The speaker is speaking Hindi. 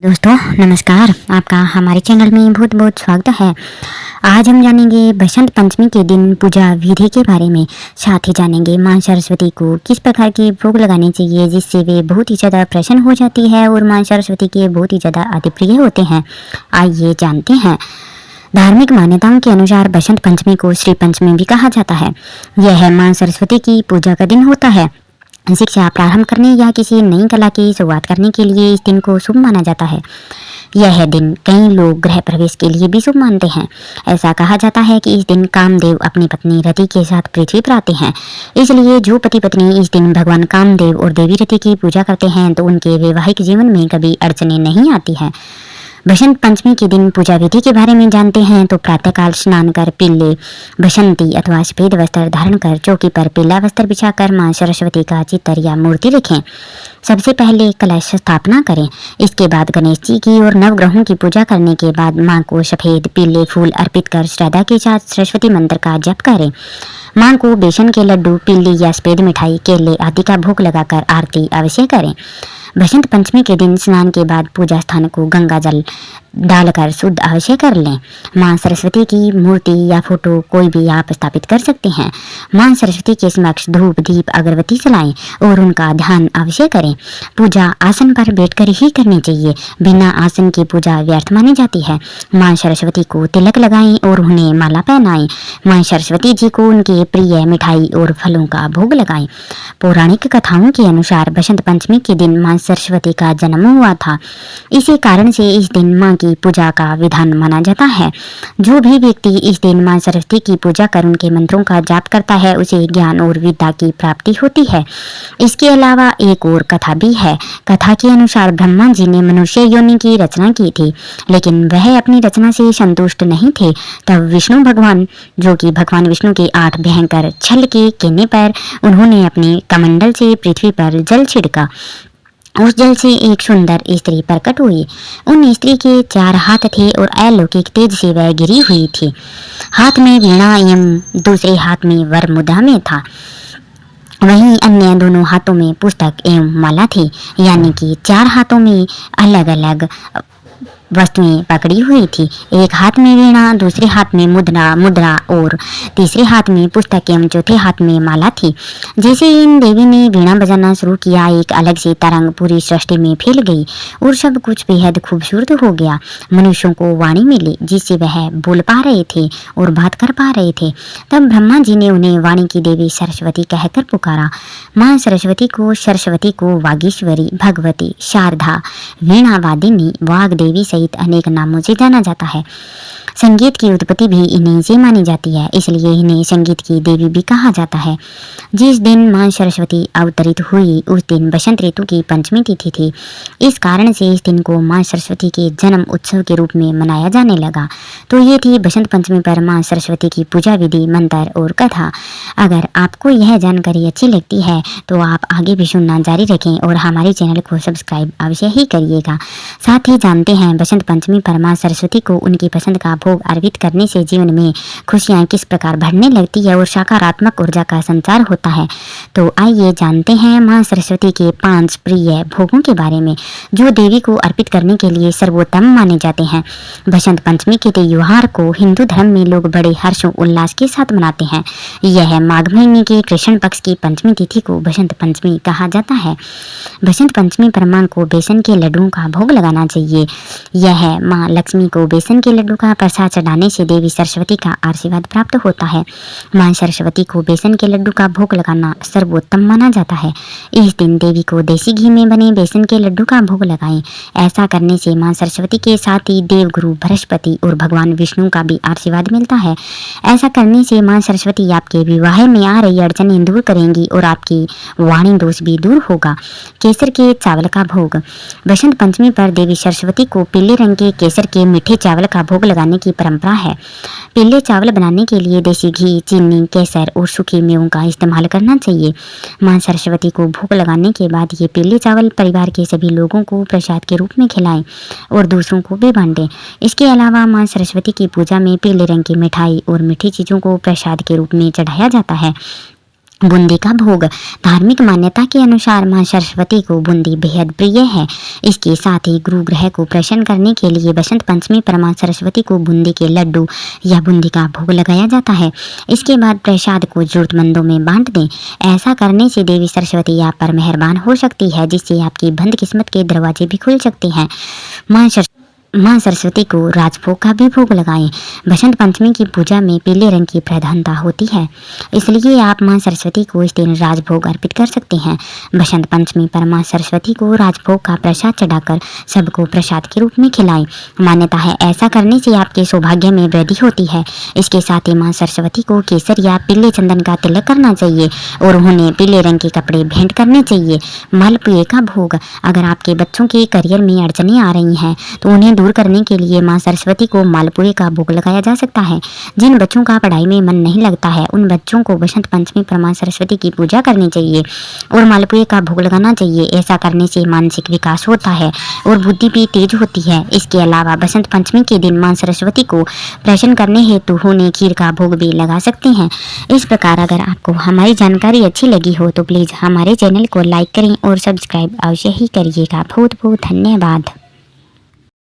दोस्तों नमस्कार, आपका हमारे चैनल में बहुत बहुत स्वागत है। आज हम जानेंगे बसंत पंचमी के दिन पूजा विधि के बारे में। साथ ही जानेंगे मां सरस्वती को किस प्रकार के भोग लगाने चाहिए जिससे वे बहुत ही ज़्यादा प्रसन्न हो जाती है और मां सरस्वती के बहुत ही ज़्यादा अति प्रिय होते हैं। आइए जानते हैं। धार्मिक मान्यताओं के अनुसार बसंत पंचमी को श्री पंचमी भी कहा जाता है। यह मां सरस्वती की पूजा का दिन होता है। शिक्षा प्रारंभ करने या किसी नई कला की शुरुआत करने के लिए इस दिन को शुभ माना जाता है। यह दिन कई लोग गृह प्रवेश के लिए भी शुभ मानते हैं। ऐसा कहा जाता है कि इस दिन कामदेव अपनी पत्नी रति के साथ पृथ्वी पर आते हैं। इसलिए जो पति पत्नी इस दिन भगवान कामदेव और देवी रति की पूजा करते हैं तो उनके वैवाहिक जीवन में कभी अड़चने नहीं आती हैं। बसंत पंचमी के दिन पूजा विधि के बारे में जानते हैं तो प्रातःकाल स्नान कर पीले बसंती अथवा सफेद वस्त्र धारण कर चौकी पर पीला वस्त्र बिछाकर मां सरस्वती का चित्र या मूर्ति रखें। सबसे पहले कलश स्थापना करें। इसके बाद गणेश जी की और नवग्रहों की पूजा करने के बाद मां को सफेद पीले फूल अर्पित कर श्रद्धा के साथ सरस्वती मंत्र का जप करें। मां को बेसन के लड्डू, पीली या सफेद मिठाई, केले आदि का भोग लगाकर आरती अवश्य करें। बसंत पंचमी के दिन स्नान के बाद पूजा स्थान को गंगा जल डालकर शुद्ध अवश्य कर लें। मां सरस्वती की मूर्ति या फोटो कोई भी आप स्थापित कर सकते हैं। मां सरस्वती के समक्ष धूप दीप अगरबत्ती जलाएं और उनका ध्यान अवश्य करें। पूजा आसन पर बैठकर ही करनी चाहिए। बिना आसन की पूजा व्यर्थ मानी जाती है। मां सरस्वती को तिलक लगाएं और उन्हें माला पहनाएं। मां सरस्वती जी को उनके प्रिय मिठाई और फलों का भोग लगाएं। पौराणिक कथाओं के अनुसार बसंत पंचमी के दिन मां सरस्वती का जन्म हुआ था। इसी कारण से इस दिन मां की पूजा का विधान माना जाता है। जो भी व्यक्ति इस दिन मां सरस्वती की पूजा कर उनके मंत्रों का जाप करता है उसे ज्ञान और विद्या की प्राप्ति होती है। इसके अलावा एक और कथा भी है। कथा के अनुसार ब्रह्मा जी ने मनुष्य योनि की रचना की थी, लेकिन वह अपनी रचना से संतुष्ट नहीं थे। तब विष्णु भगवान, जो कि भगवान विष्णु के 8 भयंकर छल के कहने पर उन्होंने अपने कमंडल से पृथ्वी पर जल छिड़का। उस जल से एक सुंदर स्त्री प्रकट हुई। उन स्त्री के 4 हाथ थे और अलौकिक तेज से वह गिरी हुई थी। हाथ में वीणा एवं दूसरे हाथ में वर मुद्रा में था। वहीं अन्य दोनों हाथों में पुस्तक एवं माला थी। यानी कि 4 हाथों में अलग अलग वस्तुएं पकड़ी हुई थी। एक हाथ में वीणा, दूसरे हाथ में मुद्रा और तीसरे हाथ में पुस्तक एवं चौथे हाथ में माला थी। जैसे इन देवी ने वीणा बजाना शुरू किया, एक अलग सी तरंग पूरी सृष्टि में फैल गई और सब कुछ बेहद खूबसूरत हो गया। मनुष्यों को वाणी मिली जिससे वह बोल पा रहे थे और बात कर पा रहे थे। तब ब्रह्मा जी ने उन्हें वाणी की देवी सरस्वती कहकर पुकारा। मां सरस्वती को वागीश्वरी, भगवती, शारदा, वीणा वादिनी, वाग देवी सहित अनेक नामों से जाना जाता है। संगीत की उत्पत्ति भी इन्हीं से मानी जाती है, इसलिए इन्हें संगीत की देवी भी कहा जाता है। जिस दिन मां सरस्वती अवतरित हुई उस दिन बसंत ऋतु की पंचमी तिथि थी। इस कारण से इस दिन को मां सरस्वती के जन्म उत्सव के रूप में मनाया जाने लगा। तो ये थी बसंत पंचमी पर मां सरस्वती की पूजा विधि, मंत्र और कथा। अगर आपको यह जानकारी अच्छी लगती है तो आप आगे भी सुनना जारी रखें और हमारे चैनल को सब्सक्राइब अवश्य ही करिएगा। साथ ही जानते हैं बसंत पंचमी पर मां सरस्वती को उनकी पसंद का भोग अर्पित करने से जीवन में खुशियां किस प्रकार बढ़ने लगती है और सकारात्मक ऊर्जा का संचार होता है। तो आइए जानते हैं मां सरस्वती के 5 प्रिय भोगों के बारे में जो देवी को अर्पित करने के लिए सर्वोत्तम माने जाते हैं। बसंत पंचमी के त्योहार को हिंदू धर्म में लोग बड़े हर्षों उल्लास के साथ मनाते हैं। यह माघ महीने के कृष्ण पक्ष की पंचमी तिथि को बसंत पंचमी कहा जाता है। बसंत पंचमी पर मां को बेसन के लड्डुओं का भोग लगाना चाहिए। यह मां लक्ष्मी को बेसन के लड्डू का प्रसाद चढ़ाने से देवी सरस्वती का आशीर्वाद प्राप्त होता है। मां सरस्वती को बेसन के लड्डू का भोग लगाना सर्वोत्तम माना जाता है। इस दिन देवी को देसी घी में बने बेसन के लड्डू का भोग लगाएं। ऐसा करने से मां सरस्वती के साथ ही देवगुरु बृहस्पति और भगवान विष्णु का भी आशीर्वाद मिलता है। ऐसा करने से मां सरस्वती आपके विवाह में आ रही अड़चनें दूर करेंगी और आपकी वाणी दोष भी दूर होगा। केसर के चावल का भोग। बसंत पंचमी पर देवी सरस्वती को पीले रंग के केसर के मीठे चावल का भोग लगाने की परंपरा है। पीले चावल बनाने के लिए देसी घी, चीनी, केसर और सूखे मेवों का इस्तेमाल करना चाहिए। मां सरस्वती को भोग लगाने के बाद ये पीले चावल परिवार के सभी लोगों को प्रसाद के रूप में खिलाएं और दूसरों को भी बांटें। इसके अलावा मां सरस्वती की पूजा में पीले रंग की मिठाई और मीठी चीज़ों को प्रसाद के रूप में चढ़ाया जाता है। बूंदी का भोग। धार्मिक मान्यता के अनुसार मां सरस्वती को बूंदी बेहद प्रिय है। इसके साथ ही गुरु ग्रह को प्रसन्न करने के लिए बसंत पंचमी पर मां सरस्वती को बूंदी के लड्डू या बूंदी का भोग लगाया जाता है। इसके बाद प्रसाद को जरूरतमंदों में बांट दें। ऐसा करने से देवी सरस्वती आप पर मेहरबान हो सकती है, जिससे आपकी बंद किस्मत के दरवाजे भी खुल सकते हैं। मां सरस्वती को राजभोग का भी भोग लगाएं। बसंत पंचमी की पूजा में पीले रंग की प्रधानता होती है, इसलिए आप मां सरस्वती को इस दिन राजभोग अर्पित कर सकते हैं। बसंत पंचमी पर मां सरस्वती को राजभोग का प्रसाद चढ़ाकर सबको प्रसाद के रूप में खिलाएं। मान्यता है ऐसा करने से आपके सौभाग्य में वृद्धि होती है। इसके साथ ही मां सरस्वती को केसर या पीले चंदन का तिलक करना चाहिए और उन्हें पीले रंग के कपड़े भेंट करने चाहिए। मालपुए का भोग। अगर आपके बच्चों के करियर में अड़चनें आ रही हैं तो उन्हें दूर करने के लिए मां सरस्वती को मालपुए का भोग लगाया जा सकता है। जिन बच्चों का पढ़ाई में मन नहीं लगता है, उन बच्चों को बसंत पंचमी पर मां सरस्वती की पूजा करनी चाहिए और मालपुए का भोग लगाना चाहिए। ऐसा करने से मानसिक विकास होता है और बुद्धि भी तेज होती है। इसके अलावा बसंत पंचमी के दिन मां सरस्वती को प्रसन्न करने हेतु उन्हें खीर का भोग भी लगा सकते हैं। इस प्रकार अगर आपको हमारी जानकारी अच्छी लगी हो तो प्लीज़ हमारे चैनल को लाइक करें और सब्सक्राइब अवश्य ही करिएगा। बहुत बहुत धन्यवाद।